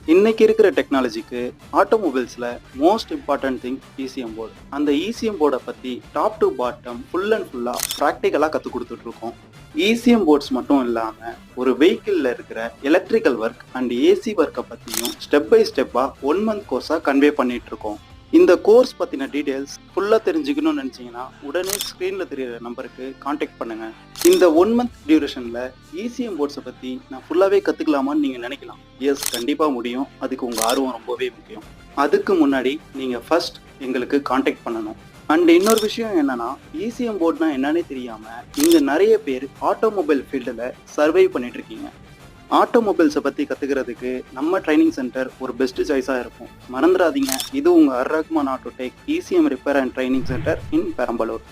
இன்னைக்கு இருக்கிற டெக்னாலஜிக்கு ஆட்டோமொபைல்ஸில் most important thing ECM board. அந்த இசிஎம் போர்டை பற்றி top to bottom full and ஃபுல்லாக ப்ராக்டிக்கலாக கற்றுக் கொடுத்துட்ருக்கோம். இசிஎம் போர்ட்ஸ் மட்டும் இல்லாமல் ஒரு வெஹிக்கிளில் இருக்கிற எலக்ட்ரிக்கல் ஒர்க் அண்ட் ஏசி ஒர்க்கை பற்றியும் ஸ்டெப் பை ஸ்டெப்பாக 1 month கோர்ஸாக கன்வே பண்ணிகிட்ருக்கோம். இந்த கோர்ஸ் பற்றின டீட்டெயில்ஸ் ஃபுல்லாக தெரிஞ்சுக்கணும்னு நினச்சிங்கன்னா உடனே ஸ்க்ரீனில் தெரியிற நம்பருக்கு காண்டாக்ட் பண்ணுங்கள். இந்த 1 month டியூரேஷனில் இசிஎம் போர்ட்ஸை பற்றி நான் ஃபுல்லாகவே கற்றுக்கலாமான்னு நீங்கள் நினைக்கலாம். எஸ், கண்டிப்பாக முடியும். அதுக்கு உங்கள் ஆர்வம் ரொம்பவே முக்கியம். அதுக்கு முன்னாடி நீங்கள் ஃபர்ஸ்ட் எங்களுக்கு காண்டாக்ட் பண்ணணும். அண்ட் இன்னொரு விஷயம் என்னன்னா, இசிஎம் போர்ட்னா என்னன்னே தெரியாமல் இங்கே நிறைய பேர் ஆட்டோமொபைல் ஃபீல்டில் சர்வை பண்ணிட்டு இருக்கீங்க. ஆட்டோமொபைல்ஸை பற்றி கற்றுக்கிறதுக்கு நம்ம ட்ரைனிங் சென்டர் ஒரு பெஸ்ட் சாய்ஸாக இருக்கும். மறந்துடாதீங்க, இது உங்கள் அர் Rahman Autotech ECM repair and training centre in Perambalur.